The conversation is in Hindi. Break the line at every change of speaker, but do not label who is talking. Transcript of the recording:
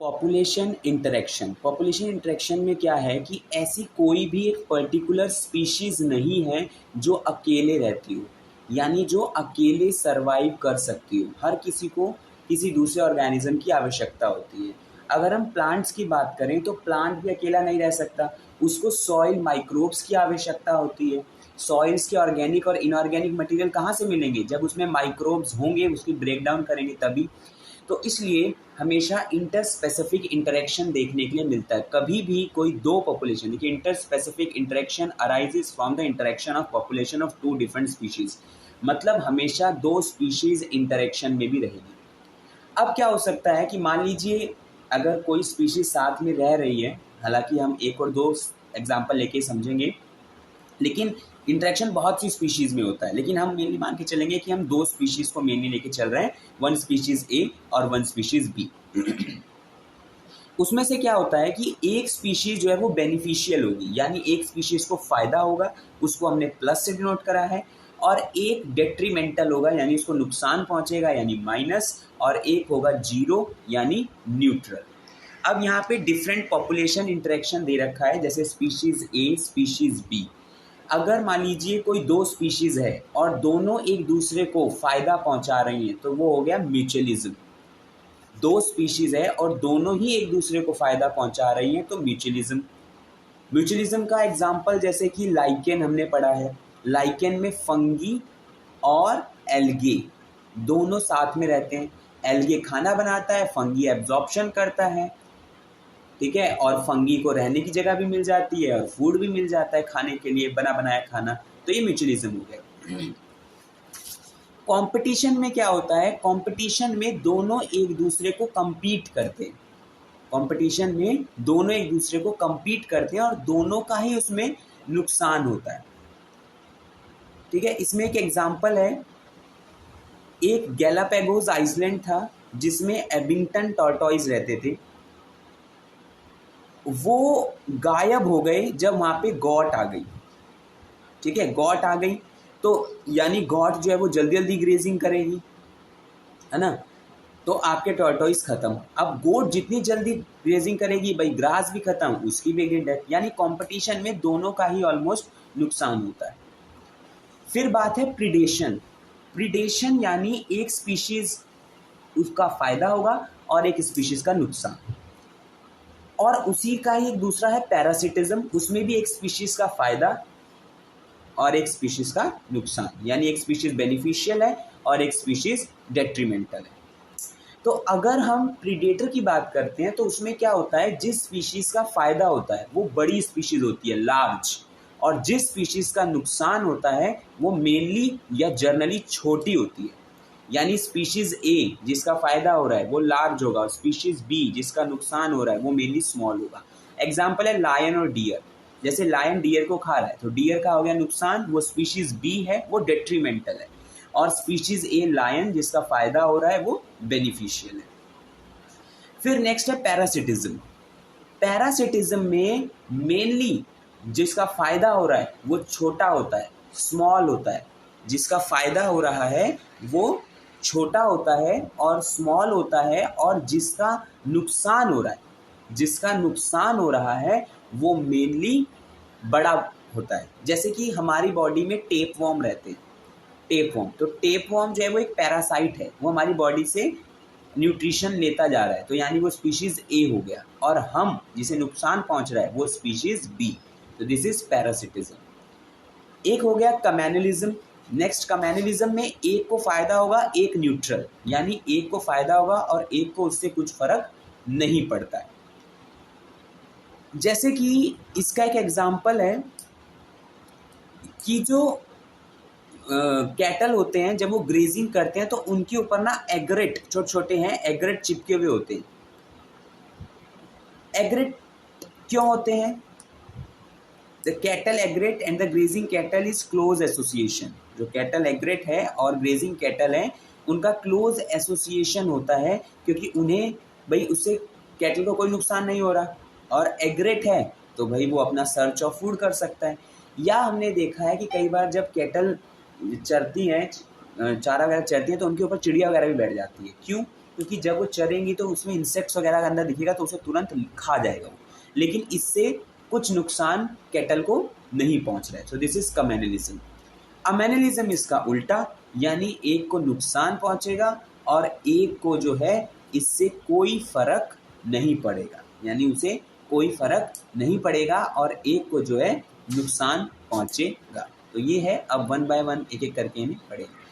पॉपुलेशन इंटरेक्शन में क्या है कि ऐसी कोई भी एक पर्टिकुलर स्पीशीज़ नहीं है जो अकेले रहती हो, यानी जो अकेले सरवाइव कर सकती हो। हर किसी को किसी दूसरे ऑर्गेनिज्म की आवश्यकता होती है। अगर हम प्लांट्स की बात करें तो प्लांट भी अकेला नहीं रह सकता, उसको सॉइल माइक्रोब्स की आवश्यकता होती है। सॉइल्स के ऑर्गेनिक और इनऑर्गेनिक मटेरियल कहाँ से मिलेंगे? जब उसमें माइक्रोब्स होंगे, उसकी ब्रेकडाउन करेंगे तभी। तो इसलिए हमेशा इंटर स्पेसिफिक इंटरेक्शन देखने के लिए मिलता है। कभी भी कोई दो पॉपुलेशन, देखिए inter specific interaction arises from the interaction of population of two different species, मतलब हमेशा दो स्पीशीज इंटरेक्शन में भी रहेगी। अब क्या हो सकता है कि मान लीजिए अगर कोई स्पीशीज साथ में रह रही है, हालांकि हम एक और दो एग्जाम्पल लेके समझेंगे, लेकिन इंटरेक्शन बहुत सी स्पीशीज़ में होता है, लेकिन हम मेनली मान के चलेंगे कि हम दो स्पीशीज़ को मेनली लेके चल रहे हैं, वन स्पीशीज़ ए और वन स्पीशीज़ बी। उसमें से क्या होता है कि एक स्पीशीज़ जो है वो बेनिफिशियल होगी, यानी एक स्पीशीज़ को फ़ायदा होगा, उसको हमने प्लस से डिनोट करा है, और एक डेट्रीमेंटल होगा यानी उसको नुकसान पहुंचेगा यानी माइनस, और एक होगा जीरो यानी न्यूट्रल। अब यहाँ पे डिफरेंट पॉपुलेशन इंटरेक्शन दे रखा है, जैसे स्पीशीज़ ए स्पीशीज़ बी। अगर मान लीजिए कोई दो स्पीशीज़ है और दोनों एक दूसरे को फ़ायदा पहुंचा रही हैं, तो वो हो गया म्यूचुअलिज्म। दो स्पीशीज़ है और दोनों ही एक दूसरे को फ़ायदा पहुंचा रही हैं, तो म्यूचुअलिज्म। म्यूचुअलिज्म का एग्जाम्पल जैसे कि लाइकेन हमने पढ़ा है। लाइकेन में फंगी और एल्गे दोनों साथ में रहते हैं। एल्गे खाना बनाता है, फंगी एब्जॉर्प्शन करता है, ठीक है, और फंगी को रहने की जगह भी मिल जाती है और फूड भी मिल जाता है खाने के लिए, बना बनाया खाना। तो ये म्यूचुअलिज्म हो गया। कंपटीशन में क्या होता है? कंपटीशन में दोनों एक दूसरे को compete करते हैं। कंपटीशन में दोनों एक दूसरे को compete करते हैं और दोनों का ही उसमें नुकसान होता है, ठीक है। इसमें एक एग्जांपल है, एक गैलापागोस आइसलैंड था जिसमें एबिंगटन टॉर्टॉइस रहते थे। वो गायब हो गए जब वहाँ पे गॉट आ गई, ठीक है। गॉट आ गई तो यानी गॉट जो है वो जल्दी जल्दी ग्रेजिंग करेगी, है ना, तो आपके टॉर्टॉइस खत्म। अब गोट जितनी जल्दी ग्रेजिंग करेगी भाई, ग्रास भी खत्म, उसकी भी डेथ, यानी कंपटीशन में दोनों का ही ऑलमोस्ट नुकसान होता है। फिर बात है प्रीडेशन। प्रीडेशन यानी एक स्पीशीज उसका फायदा होगा और एक स्पीशीज का नुकसान, और उसी का ही एक दूसरा है पैरासिटिज्म। उसमें भी एक स्पीशीज का फायदा और एक स्पीशीज का नुकसान, यानी एक स्पीशीज बेनिफिशियल है और एक स्पीशीज डेट्रीमेंटल है। तो अगर हम प्रीडेटर की बात करते हैं तो उसमें क्या होता है, जिस स्पीशीज का फायदा होता है वो बड़ी स्पीशीज होती है, लार्ज, और जिस स्पीशीज का नुकसान होता है वो मेनली या जनरली छोटी होती है। यानी स्पीशीज ए जिसका फायदा हो रहा है वो लार्ज होगा, स्पीशीज बी जिसका नुकसान हो रहा है वो मेनली स्मॉल होगा। एग्जाम्पल है लायन और डियर। जैसे लायन डियर को खा रहा है तो डियर का हो गया नुकसान, वो स्पीशीज बी है वो डेट्रीमेंटल है, और स्पीशीज ए लायन जिसका फायदा हो रहा है वो बेनिफिशियल है। फिर नेक्स्ट है पैरासिटिज्म। पैरासिटिज्म में मेनली जिसका फायदा हो रहा है वो छोटा होता है, स्मॉल होता है। जिसका फायदा हो रहा है वो छोटा होता है और स्मॉल होता है, और जिसका नुकसान हो रहा है, जिसका नुकसान हो रहा है वो मेनली बड़ा होता है। जैसे कि हमारी बॉडी में टेपवर्म रहते हैं, टेपवर्म, तो टेपवर्म जो है वो एक पैरासाइट है, वो हमारी बॉडी से न्यूट्रिशन लेता जा रहा है, तो यानी वो स्पीशीज ए हो गया, और हम जिसे नुकसान पहुंच रहा है वो स्पीशीज बी, तो दिस इज पैरासिटिज्म। एक हो गया कम्युनलिज्म। नेक्स्ट कम्युनलिज्म में एक को फायदा होगा, एक न्यूट्रल, यानी एक को फायदा होगा और एक को उससे कुछ फर्क नहीं पड़ता है। जैसे कि इसका एक एग्जाम्पल है कि जो कैटल होते हैं जब वो ग्रेजिंग करते हैं तो उनके ऊपर ना एग्रेट छोटे छोटे हैं, एग्रेट चिपके हुए होते हैं। एग्रेट क्यों होते हैं? The cattle एग्रेट and the grazing cattle is close association. जो कैटल एग्रेट है और ग्रेजिंग कैटल है उनका क्लोज एसोसिएशन होता है, क्योंकि उन्हें भाई उससे कैटल को कोई नुकसान नहीं हो रहा, और एग्रेट है तो भाई वो अपना सर्च ऑफ फूड कर सकता है। या हमने देखा है कि कई बार जब कैटल चरती हैं, चारा वगैरह चरती हैं, तो उनके ऊपर चिड़िया वगैरह भी बैठ जाती है। क्यों? क्योंकि जब वो चरेंगी तो उसमें इंसेक्ट्स वगैरह का अंदर दिखेगा तो उसे तुरंत खा जाएगा वो, लेकिन इससे कुछ नुकसान कैटल को नहीं पहुंच रहा है। So this is कमेनलिज्म। अमेनलिज्म इसका उल्टा, यानी एक को नुकसान पहुंचेगा और एक को जो है इससे कोई फर्क नहीं पड़ेगा, यानी उसे कोई फर्क नहीं पड़ेगा और एक को जो है नुकसान पहुंचेगा। तो ये है, अब वन बाय वन एक एक करके इन्हें पढ़ेंगे।